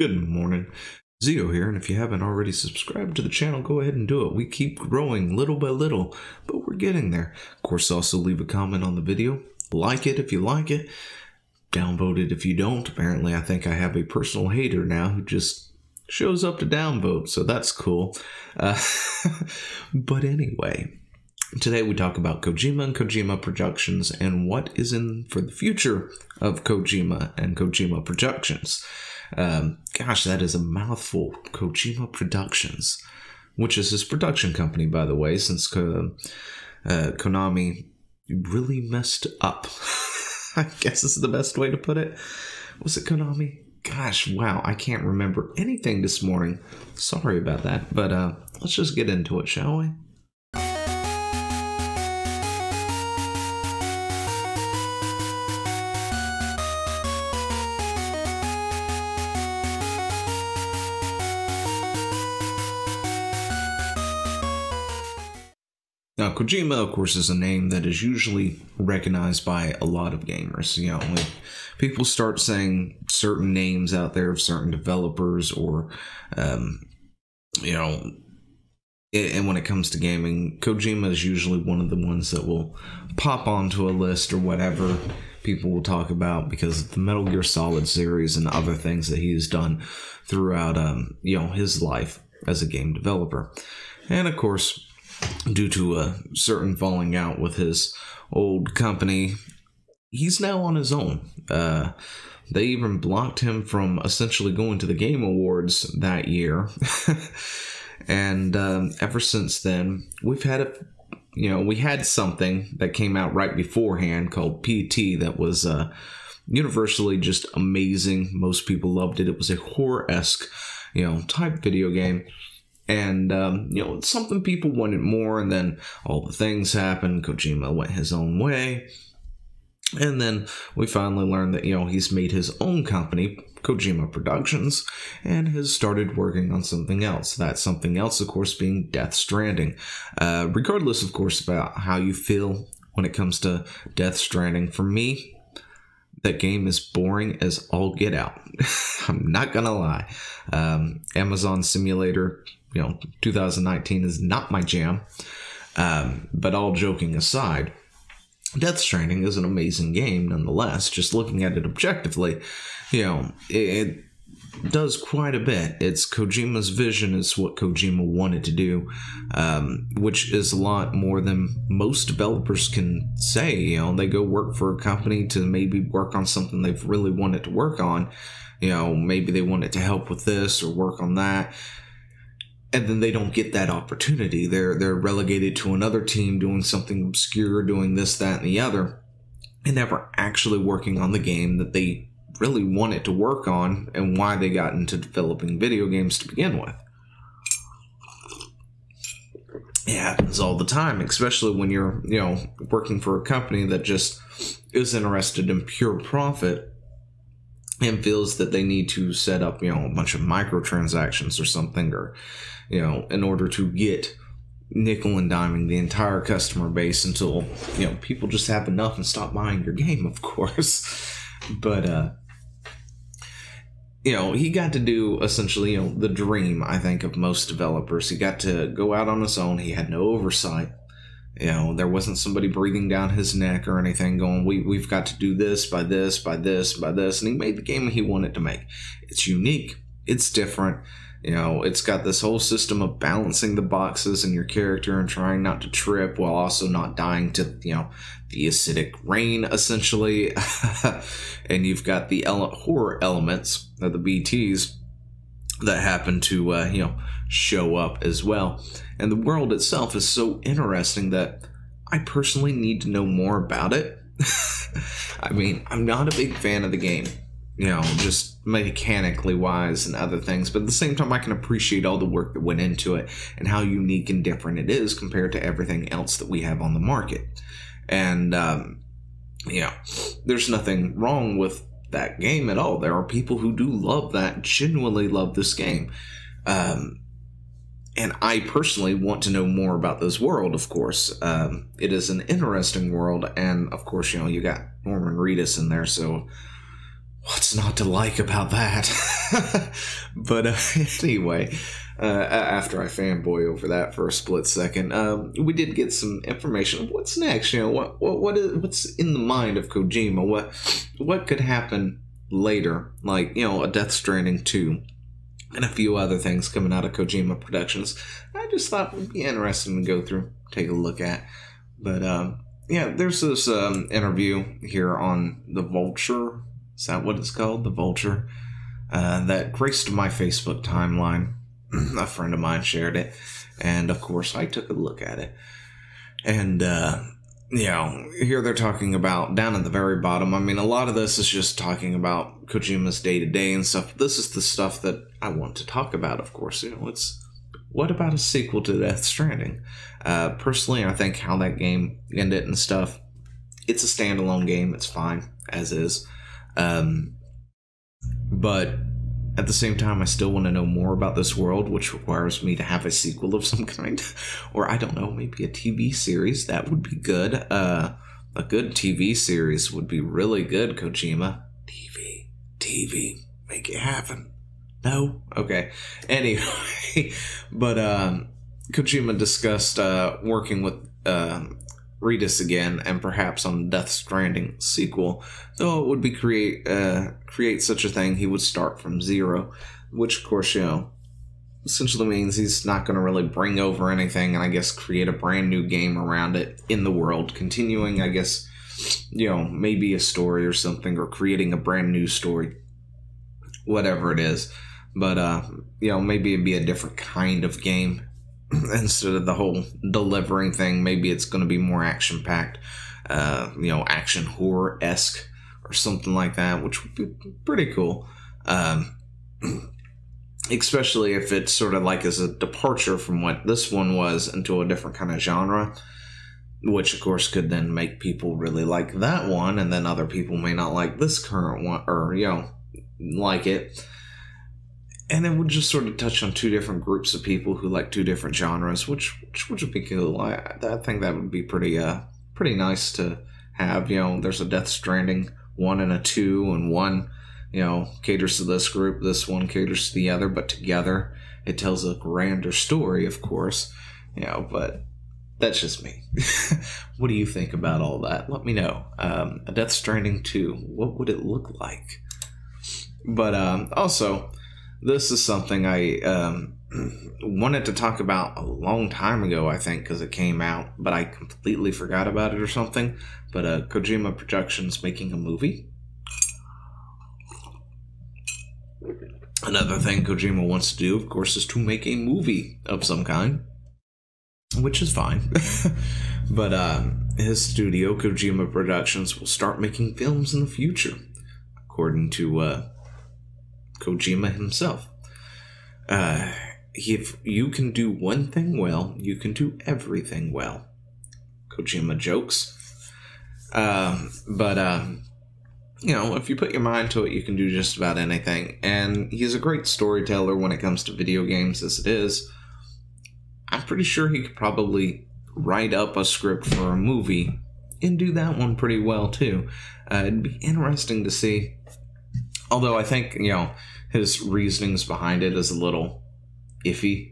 Good morning. Zio here, and if you haven't already subscribed to the channel, go ahead and do it. We keep growing little by little, but we're getting there. Of course, also leave a comment on the video. Like it if you like it. Downvote it if you don't. Apparently, I think I have a personal hater now who just shows up to downvote, so that's cool. But anyway, today we talk about Kojima and Kojima Productions and what is in for the future of Kojima and Kojima Productions. Gosh, that is a mouthful. Kojima Productions, which is his production company, by the way, since Konami really messed up. I guess this is the best way to put it. Was it Konami? Gosh, wow, I can't remember anything this morning. Sorry about that, but let's just get into it, shall we? Now, Kojima, of course, is a name that is usually recognized by a lot of gamers. You know, when people start saying certain names out there of certain developers or, you know, and when it comes to gaming, Kojima is usually one of the ones that will pop onto a list or whatever people will talk about because of the Metal Gear Solid series and other things that he has done throughout, you know, his life as a game developer. And, of course, due to a certain falling out with his old company, he's now on his own. They even blocked him from essentially going to the Game Awards that year. And ever since then, we've had we had something that came out right beforehand called PT that was universally just amazing. Most people loved it. It was a horror-esque, type video game. And, it's something people wanted more, and then all the things happened. Kojima went his own way. And then we finally learned that, he's made his own company, Kojima Productions, and has started working on something else. That something else, of course, being Death Stranding. Regardless, of course, about how you feel when it comes to Death Stranding, for me, that game is boring as all get out. I'm not gonna lie. Amazon Simulator, 2019 is not my jam. But all joking aside, Death Stranding is an amazing game nonetheless. Just looking at it objectively, it does quite a bit. It's Kojima's vision. It's what Kojima wanted to do, which is a lot more than most developers can say. They go work for a company to maybe work on something they've really wanted to work on. Maybe they wanted to help with this or work on that. And then they don't get that opportunity. They're relegated to another team doing something obscure, doing this, that, and the other, and never actually working on the game that they really wanted to work on and why they got into developing video games to begin with. It happens all the time, especially when you're, working for a company that just is interested in pure profit and feels that they need to set up, a bunch of microtransactions or something, or, in order to get nickel and diming the entire customer base until, people just have enough and stop buying your game, of course. But, he got to do essentially, the dream, I think, of most developers. He got to go out on his own. He had no oversight. There wasn't somebody breathing down his neck or anything going, we've got to do this, by this, by this, by this. And he made the game he wanted to make. It's unique. It's different. It's got this whole system of balancing the boxes and your character and trying not to trip while also not dying to, the acidic rain, essentially. And you've got the horror elements of the BTs that happen to, show up as well. And the world itself is so interesting that I personally need to know more about it. I mean, I'm not a big fan of the game, just mechanically wise and other things. But at the same time, I can appreciate all the work that went into it and how unique and different it is compared to everything else that we have on the market. And, there's nothing wrong with that game at all. There are people who do love that, genuinely love this game. And I personally want to know more about this world, of course. It is an interesting world, and of course, you got Norman Reedus in there, so what's not to like about that? But anyway, after I fanboy over that for a split second, we did get some information. What's next? You know, what's in the mind of Kojima? What could happen later? Like, you know, a Death Stranding 2 and a few other things coming out of Kojima Productions. I just thought it would be interesting to go through, take a look at. But yeah, there's this interview here on The Vulture. Is that what it's called? The Vulture? That graced my Facebook timeline. A friend of mine shared it. And, of course, I took a look at it. And, you know, here they're talking about, down at the very bottom, I mean, a lot of this is just talking about Kojima's day-to-day and stuff. This is the stuff that I want to talk about, of course. You know, it's, what about a sequel to Death Stranding? Personally, I think how that game ended and stuff, it's a standalone game. It's fine, as is. But at the same time, I still want to know more about this world, which requires me to have a sequel of some kind. Or, I don't know, maybe a TV series. That would be good. A good TV series would be really good, Kojima. TV, make it happen. No? Okay. Anyway, but Kojima discussed working with Redis again, and perhaps on Death Stranding sequel. Though it would be create such a thing, he would start from zero, which of course, you know, essentially means he's not going to really bring over anything, and I guess create a brand new game around it in the world, continuing, I guess, you know, maybe a story or something, or creating a brand new story, whatever it is. But you know, maybe it'd be a different kind of game. Instead of the whole delivering thing, maybe it's going to be more action-packed, you know, action horror-esque or something like that, which would be pretty cool. Especially if it's sort of like as a departure from what this one was into a different kind of genre, which of course could then make people really like that one, and then other people may not like this current one, or, you know, like it. And it would just sort of touch on two different groups of people who like two different genres, which would be cool. I think that would be pretty nice to have. You know, there's a Death Stranding 1 and a 2, and one, you know, caters to this group, this one caters to the other, but together it tells a grander story, of course. You know, but that's just me. What do you think about all that? Let me know. A Death Stranding 2, what would it look like? But also, this is something I wanted to talk about a long time ago, I think, because it came out, but I completely forgot about it or something. But Kojima Productions making a movie. Another thing Kojima wants to do, of course, is to make a movie of some kind, which is fine. But his studio, Kojima Productions, will start making films in the future, according to Kojima himself. If you can do one thing well, you can do everything well. Kojima jokes. But you know, if you put your mind to it, you can do just about anything. And he's a great storyteller when it comes to video games, as it is. I'm pretty sure he could probably write up a script for a movie and do that one pretty well, too. It'd be interesting to see. Although I think, you know, his reasonings behind it is a little iffy.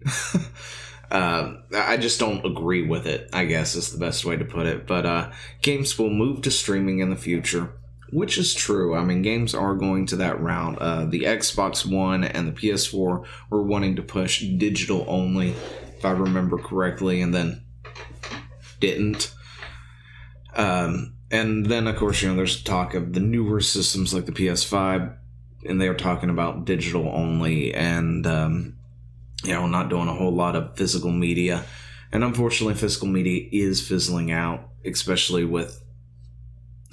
I just don't agree with it, I guess is the best way to put it. But games will move to streaming in the future, which is true. I mean, games are going to that route. The Xbox One and the PS4 were wanting to push digital only, if I remember correctly, and then didn't. And then, of course, you know, there's talk of the newer systems like the PS5, and they were talking about digital only and, you know, not doing a whole lot of physical media. And unfortunately, physical media is fizzling out, especially with,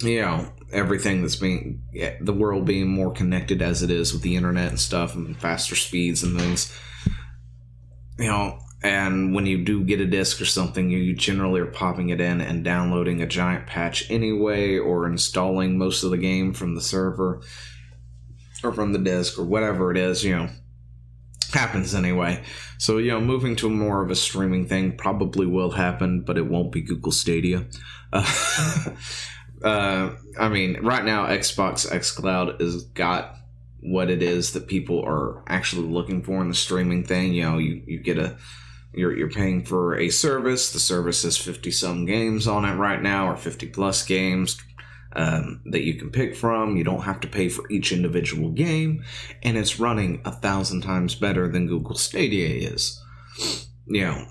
you know, everything that's being, the world being more connected as it is with the internet and stuff and faster speeds and things. You know, and when you do get a disc or something, you generally are popping it in and downloading a giant patch anyway, or installing most of the game from the server or from the disc or whatever it is, you know, happens anyway. So, you know, moving to more of a streaming thing probably will happen, but it won't be Google Stadia. I mean, right now, Xbox xCloud has got what it is that people are actually looking for in the streaming thing. You know, you get you're paying for a service. The service has 50 some games on it right now, or 50 plus games that you can pick from. You don't have to pay for each individual game, and it's running 1,000 times better than Google Stadia is. You know,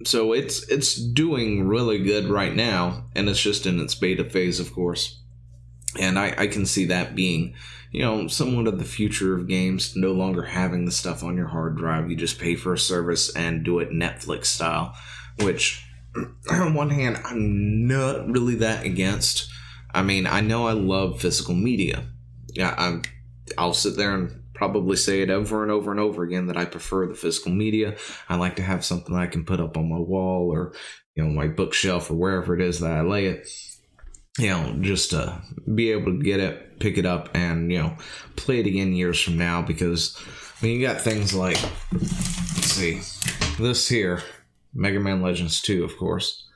so it's doing really good right now, and it's just in its beta phase, of course. And I can see that being, you know, somewhat of the future of games, no longer having the stuff on your hard drive. You just pay for a service and do it Netflix style, which, on one hand, I'm not really that against. I mean, I know I love physical media. Yeah, I'll sit there and probably say it over and over and over again that I prefer the physical media. I like to have something I can put up on my wall or, you know, my bookshelf or wherever it is that I lay it. You know, just to be able to get it, pick it up, and, you know, play it again years from now. Because, I mean, you got things like, let's see, this here, Mega Man Legends 2, of course.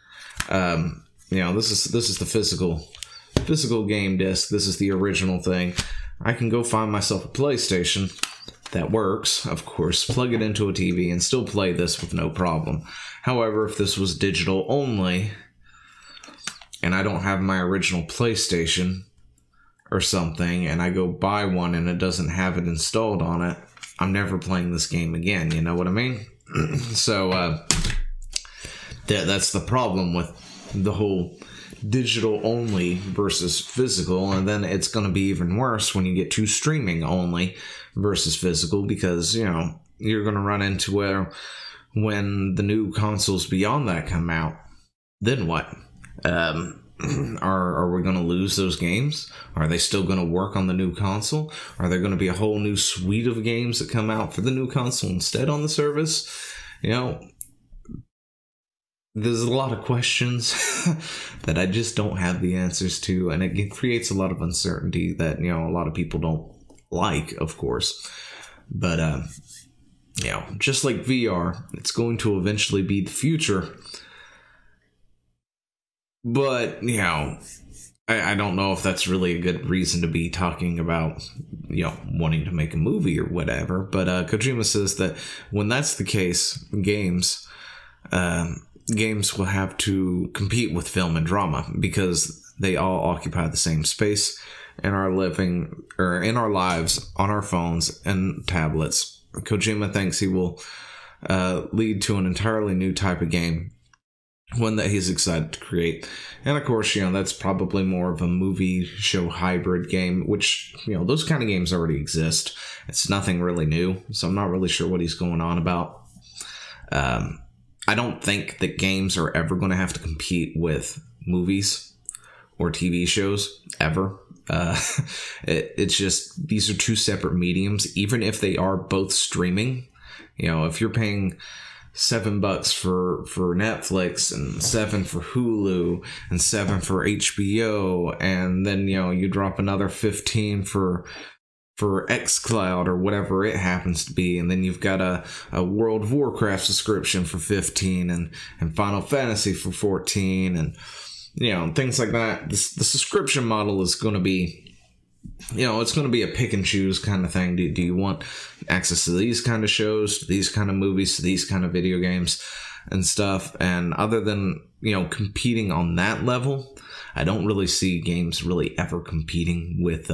You know, this is the physical game disc. This is the original thing. I can go find myself a PlayStation that works, of course, plug it into a TV, and still play this with no problem. However, if this was digital only, and I don't have my original PlayStation or something, and I go buy one and it doesn't have it installed on it, I'm never playing this game again, you know what I mean? So, that's the problem with the whole digital only versus physical, and then it's going to be even worse when you get to streaming only versus physical, because, you know, you're going to run into where when the new consoles beyond that come out, then what? Are we going to lose those games? Are they still going to work on the new console? Are there going to be a whole new suite of games that come out for the new console instead on the service? You know, there's a lot of questions that I just don't have the answers to, and it creates a lot of uncertainty that, you know, a lot of people don't like, of course. But, you know, just like VR, it's going to eventually be the future. But, you know, I don't know if that's really a good reason to be talking about, you know, wanting to make a movie or whatever. But Kojima says that when that's the case, games will have to compete with film and drama because they all occupy the same space in our living or in our lives, on our phones and tablets. Kojima thinks he will lead to an entirely new type of game, one that he's excited to create. And of course, you know, that's probably more of a movie show hybrid game, which, you know, those kind of games already exist. It's nothing really new, so I'm not really sure what he's going on about. I don't think that games are ever going to have to compete with movies or TV shows, ever. It's just, these are two separate mediums, even if they are both streaming. You know, if you're paying $7 for Netflix and $7 for Hulu and $7 for HBO, and then, you know, you drop another $15 for xCloud or whatever it happens to be, and then you've got a World of Warcraft subscription for $15 and Final Fantasy for $14, and, you know, things like that. The subscription model is going to be, you know, it's going to be a pick and choose kind of thing. Do you want access to these kind of shows, to these kind of movies, to these kind of video games and stuff? And other than, you know, competing on that level, I don't really see games really ever competing with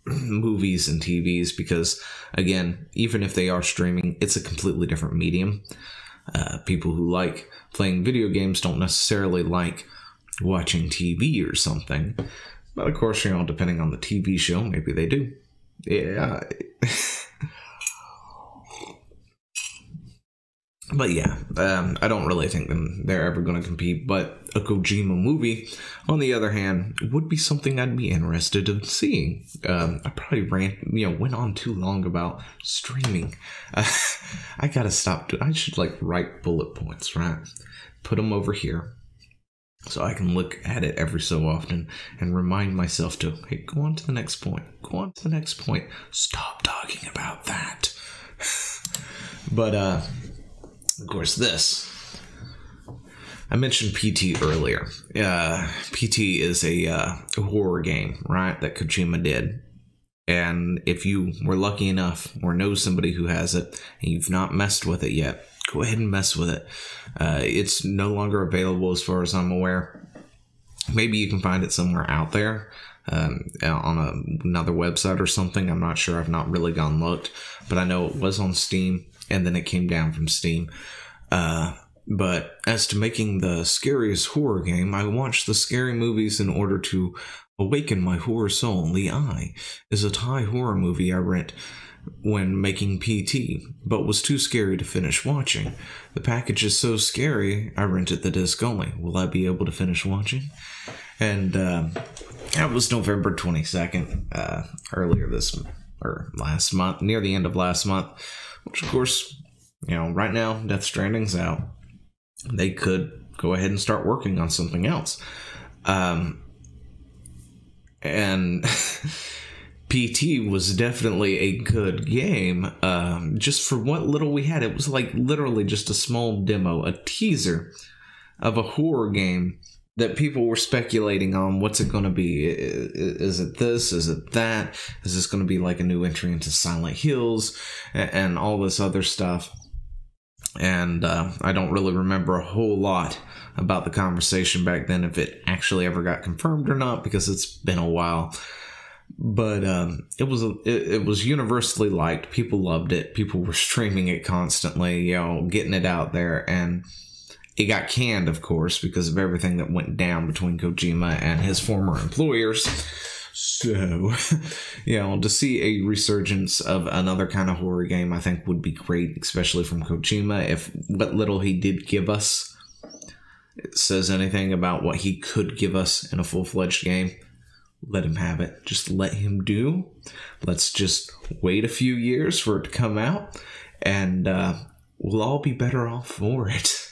movies and TVs, because, again, even if they are streaming, it's a completely different medium. People who like playing video games don't necessarily like watching TV or something. But of course, you know, depending on the TV show, maybe they do. Yeah. But yeah, I don't really think they're ever going to compete. But a Kojima movie, on the other hand, would be something I'd be interested in seeing. I probably went on too long about streaming. I gotta stop. I should write bullet points, right? Put them over here, so I can look at it every so often and remind myself to, hey, go on to the next point. Go on to the next point. Stop talking about that. But, of course, this. I mentioned PT earlier. PT is a horror game, right, that Kojima did. And if you were lucky enough or know somebody who has it and you've not messed with it yet, go ahead and mess with it. It's no longer available as far as I'm aware. Maybe you can find it somewhere out there on another website or something. I'm not sure. I've not really gone looked. But I know it was on Steam and then it came down from Steam. But as to making the scariest horror game, I watched the scary movies in order to awaken my horror soul. The Eye is a Thai horror movie I rent when making PT, but was too scary to finish watching. The package is so scary, I rented the disc only. Will I be able to finish watching? And that was November 22nd, last month, near the end of last month, which of course, right now, Death Stranding's out. They could go ahead and start working on something else. And PT was definitely a good game, just for what little we had. It was like literally just a small demo, a teaser of a horror game that people were speculating on. What's it going to be? Is it this? Is it that? Is this going to be like a new entry into Silent Hills and all this other stuff? And I don't really remember a whole lot about the conversation back then, if it actually ever got confirmed or not, because it's been a while. But it was universally liked. People loved it. People were streaming it constantly, getting it out there. And it got canned, of course, because of everything that went down between Kojima and his former employers. So, to see a resurgence of another kind of horror game, I think would be great, especially from Kojima. If what little he did give us says anything about what he could give us in a full-fledged game, let him have it. Just let him do. Let's just wait a few years for it to come out, and we'll all be better off for it.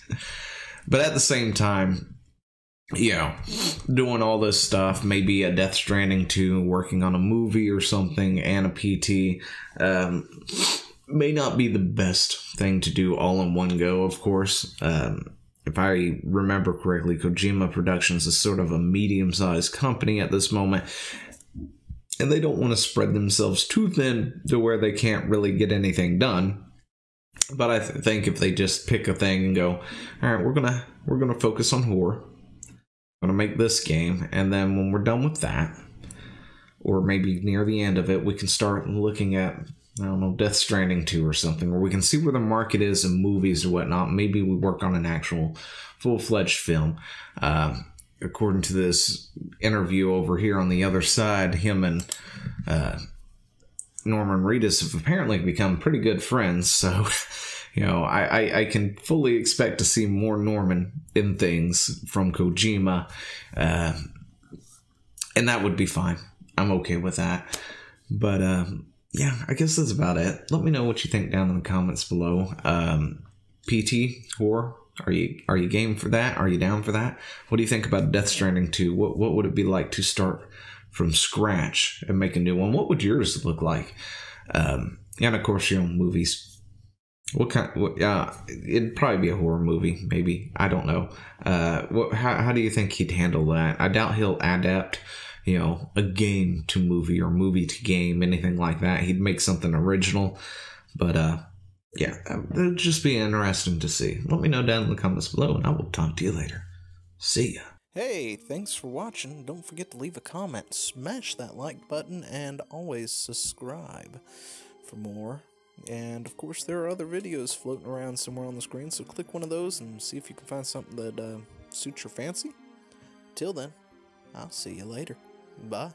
But at the same time, doing all this stuff, maybe a Death Stranding 2, working on a movie or something, and a PT, may not be the best thing to do all in one go, of course. If I remember correctly, Kojima Productions is sort of a medium-sized company at this moment, and they don't want to spread themselves too thin to where they can't really get anything done. But I think if they just pick a thing and go, all right, we're gonna focus on horror, we're gonna make this game, and then when we're done with that, or maybe near the end of it, we can start looking at, I don't know, Death Stranding 2 or something, where we can see where the market is in movies or whatnot. Maybe we work on an actual full-fledged film. According to this interview over here on the other side, him and Norman Reedus have apparently become pretty good friends, so I can fully expect to see more Norman in things from Kojima, and that would be fine. I'm okay with that. But I guess that's about it. Let me know what you think down in the comments below. PT horror, are you game for that? Are you down for that? What do you think about Death Stranding 2? What would it be like to start from scratch and make a new one? What would yours look like? And of course, movies. What kind? It'd probably be a horror movie, maybe. I don't know. How do you think he'd handle that? I doubt he'll adapt, a game to movie or movie to game, anything like that. He'd make something original, but it'd just be interesting to see. Let me know down in the comments below, and I will talk to you later. See ya. Hey, thanks for watching. Don't forget to leave a comment, smash that like button, and always subscribe for more. And of course, there are other videos floating around somewhere on the screen, so click one of those and see if you can find something that suits your fancy. Till then, I'll see you later. Bye.